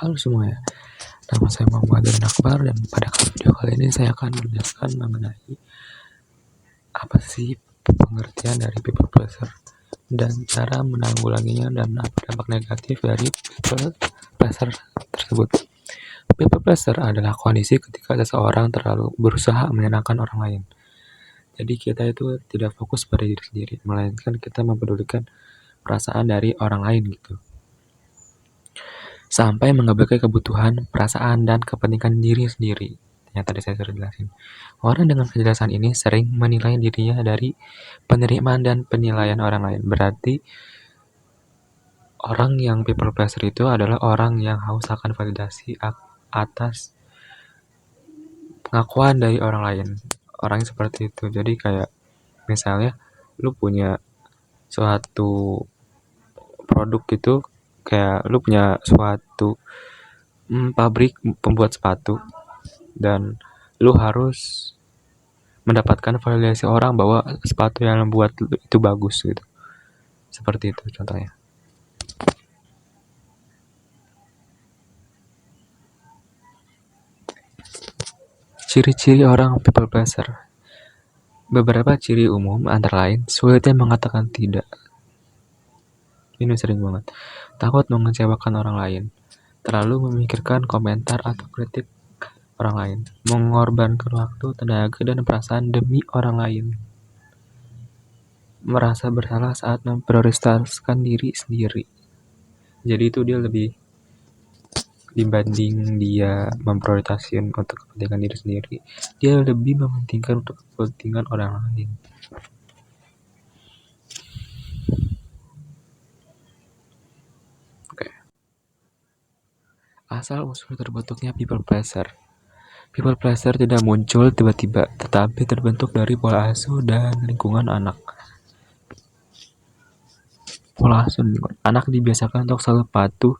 Halo semuanya, nama saya Muhammad Akbar dan pada video kali ini saya akan menjelaskan mengenai apa sih pengertian dari people pleaser dan cara menanggulanginya dan apa dampak negatif dari people pleaser tersebut. People pleaser adalah kondisi ketika seseorang terlalu berusaha menyenangkan orang lain. Jadi kita itu tidak fokus pada diri sendiri, melainkan kita mempedulikan perasaan dari orang lain gitu. Sampai mengabaikan kebutuhan, perasaan, dan kepentingan diri sendiri. Yang tadi saya sudah jelasin. Orang dengan penjelasan ini sering menilai dirinya dari penerimaan dan penilaian orang lain. Berarti orang yang people pleaser itu adalah orang yang haus akan validasi atas pengakuan dari orang lain. Orang yang seperti itu. Jadi kayak misalnya lu punya suatu produk gitu, kayak lu punya suatu pabrik pembuat sepatu dan lu harus mendapatkan validasi orang bahwa sepatu yang membuat itu bagus gitu. Seperti itu contohnya. Ciri-ciri orang people pleaser. Beberapa ciri umum antara lain sulitnya mengatakan tidak. Ini sering banget. Takut mengecewakan orang lain. Terlalu memikirkan komentar atau kritik orang lain. Mengorbankan waktu, tenaga, dan perasaan demi orang lain. Merasa bersalah saat memprioritaskan diri sendiri. Jadi itu dia lebih dibanding dia memprioritaskan untuk kepentingan diri sendiri, dia lebih mementingkan untuk kepentingan orang lain. Oke. Asal usul terbentuknya people pleaser. People pleaser tidak muncul tiba-tiba, tetapi terbentuk dari pola asuh dan lingkungan anak. Pola asuh anak dibiasakan untuk selalu patuh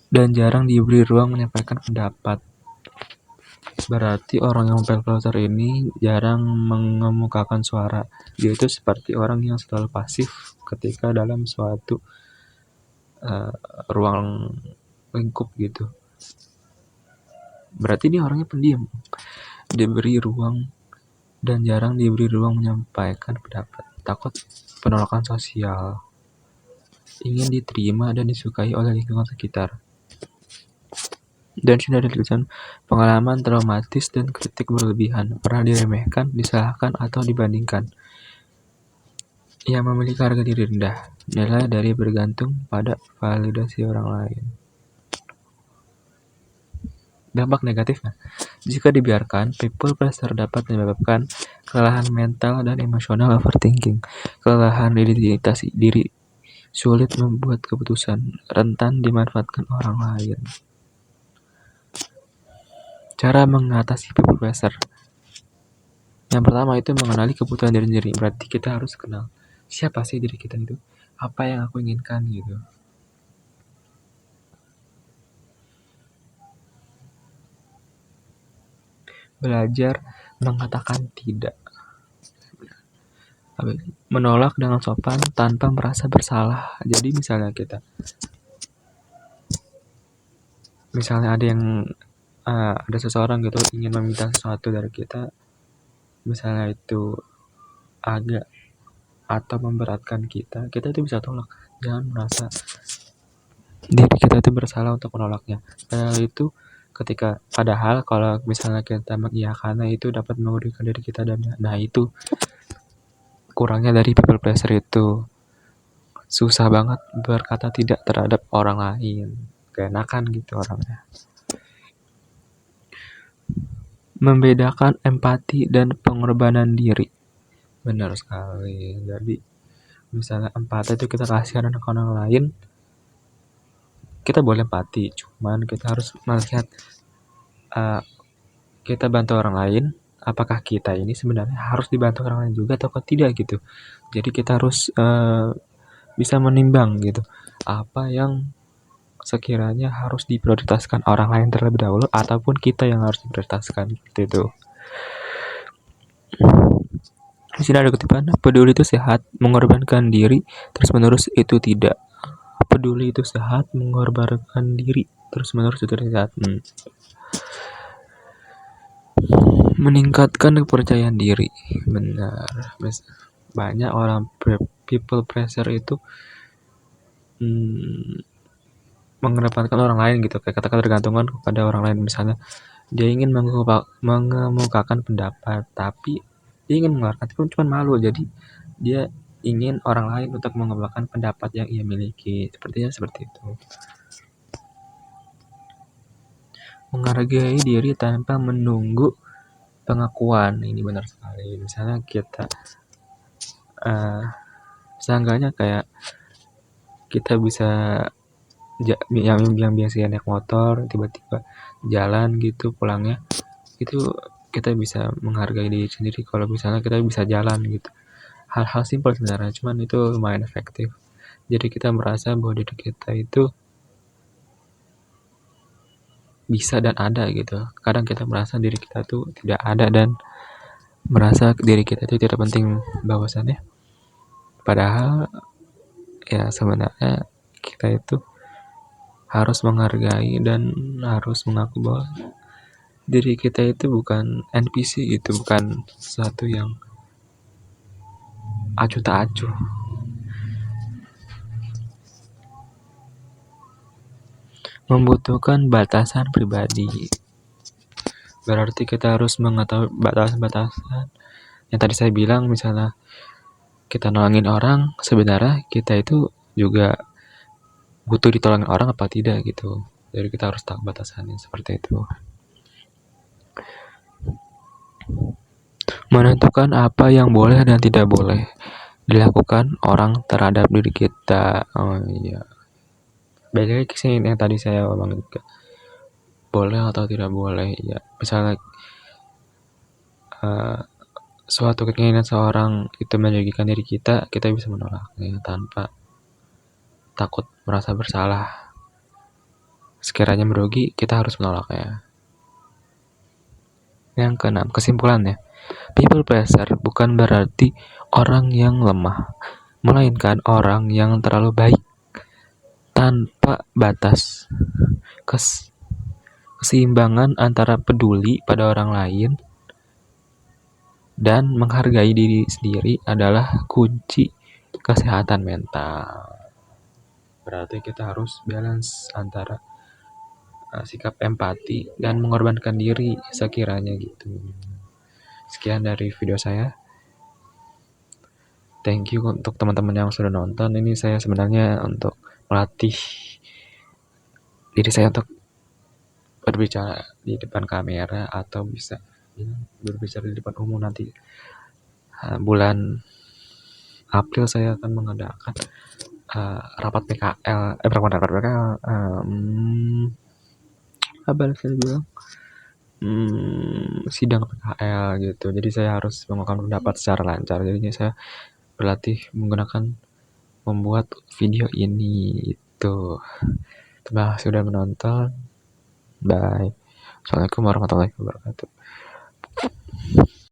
dan jarang diberi ruang menyampaikan pendapat. Berarti orang yang people pleaser ini jarang mengemukakan suara. Dia itu seperti orang yang selalu pasif ketika dalam suatu ruang lingkup gitu. Berarti dia orangnya pendiam. Diberi ruang dan jarang diberi ruang menyampaikan pendapat. Takut penolakan sosial. Ingin diterima dan disukai oleh lingkungan sekitar. Dan sudah dituliskan pengalaman traumatis dan kritik berlebihan, pernah diremehkan, disalahkan, atau dibandingkan. Yang memiliki harga diri rendah, nilai dari bergantung pada validasi orang lain. Dampak negatifnya, jika dibiarkan, people pleaser dapat menyebabkan kelelahan mental dan emosional overthinking, kelelahan identitas diri, sulit membuat keputusan, rentan dimanfaatkan orang lain. Cara mengatasi people pleaser. Yang pertama itu mengenali kebutuhan diri sendiri. Berarti kita harus kenal siapa sih diri kita itu, apa yang aku inginkan gitu. Belajar mengatakan tidak. Menolak dengan sopan tanpa merasa bersalah. Jadi misalnya ada seseorang gitu ingin meminta sesuatu dari kita, misalnya itu agak atau memberatkan kita itu bisa tolak. Jangan merasa diri kita itu bersalah untuk menolaknya. Itu padahal kalau misalnya kita mengiyakannya itu dapat merugikan diri kita, dan itu kurangnya dari people pleaser itu. Susah banget berkata tidak terhadap orang lain, keenakan gitu orangnya. Membedakan empati dan pengorbanan diri. Benar sekali. Jadi misalnya empati itu kita kasihan ke orang lain, kita boleh empati, cuman kita harus melihat kita bantu orang lain, apakah kita ini sebenarnya harus dibantu orang lain juga atau tidak gitu. Jadi kita harus bisa menimbang gitu, apa yang sekiranya harus diprioritaskan orang lain terlebih dahulu ataupun kita yang harus diprioritaskan gitu itu. Di sini ada kutipan, peduli itu sehat, mengorbankan diri terus-menerus itu tidak. peduli itu sehat, mengorbankan diri terus-menerus itu sehat. Meningkatkan kepercayaan diri. Benar. Banyak orang people pressure itu mengedepankan orang lain gitu, kayak katakan tergantungan kepada orang lain. Misalnya dia ingin mengemukakan pendapat, tapi dia ingin mengeluarkan tapi cuma malu, jadi dia ingin orang lain untuk mengemukakan pendapat yang ia miliki. Sepertinya seperti itu. Menghargai diri tanpa menunggu pengakuan, ini benar sekali. Misalnya kita seenggaknya kayak kita bisa yang biasanya naik motor tiba-tiba jalan gitu pulangnya, itu kita bisa menghargai diri sendiri kalau misalnya kita bisa jalan gitu. Hal-hal simpel sebenarnya, cuman itu lumayan efektif. Jadi kita merasa bahwa diri kita itu bisa dan ada gitu. Kadang kita merasa diri kita tuh tidak ada dan merasa diri kita itu tidak penting bahwasannya. Padahal ya sebenarnya kita itu harus menghargai dan harus mengaku bahwa diri kita itu bukan NPC gitu, bukan sesuatu yang acuh tak acuh. Membutuhkan batasan pribadi. Berarti kita harus mengetahui batasan-batasan. Yang tadi saya bilang, misalnya kita nolongin orang, sebenarnya kita itu juga butuh ditolongin orang apa tidak gitu. Jadi kita harus tahu batasannya seperti itu. Menentukan apa yang boleh dan tidak boleh dilakukan orang terhadap diri kita. Oh iya. Balik lagi sih yang tadi saya omongin juga. Boleh atau tidak boleh ya. Misalnya suatu keinginan seorang itu merugikan diri kita, kita bisa menolaknya tanpa takut merasa bersalah. Sekiranya merugi, kita harus menolaknya. Yang keenam, kesimpulannya, people pleaser bukan berarti orang yang lemah, melainkan orang yang terlalu baik tanpa batas. Keseimbangan antara peduli pada orang lain dan menghargai diri sendiri adalah kunci kesehatan mental. Berarti kita harus balance antara sikap empati dan mengorbankan diri sekiranya gitu. Sekian dari video saya. Thank you untuk teman-teman yang sudah nonton. Ini saya sebenarnya untuk melatih diri saya untuk berbicara di depan kamera atau bisa berbicara di depan umum nanti. Bulan April saya akan mengadakan rapat PKL, apa saya bilang sidang PKL gitu. Jadi saya harus mengungkapkan pendapat secara lancar. Jadinya saya berlatih menggunakan membuat video ini itu. Terima kasih sudah menonton. Bye. Assalamualaikum warahmatullahi wabarakatuh.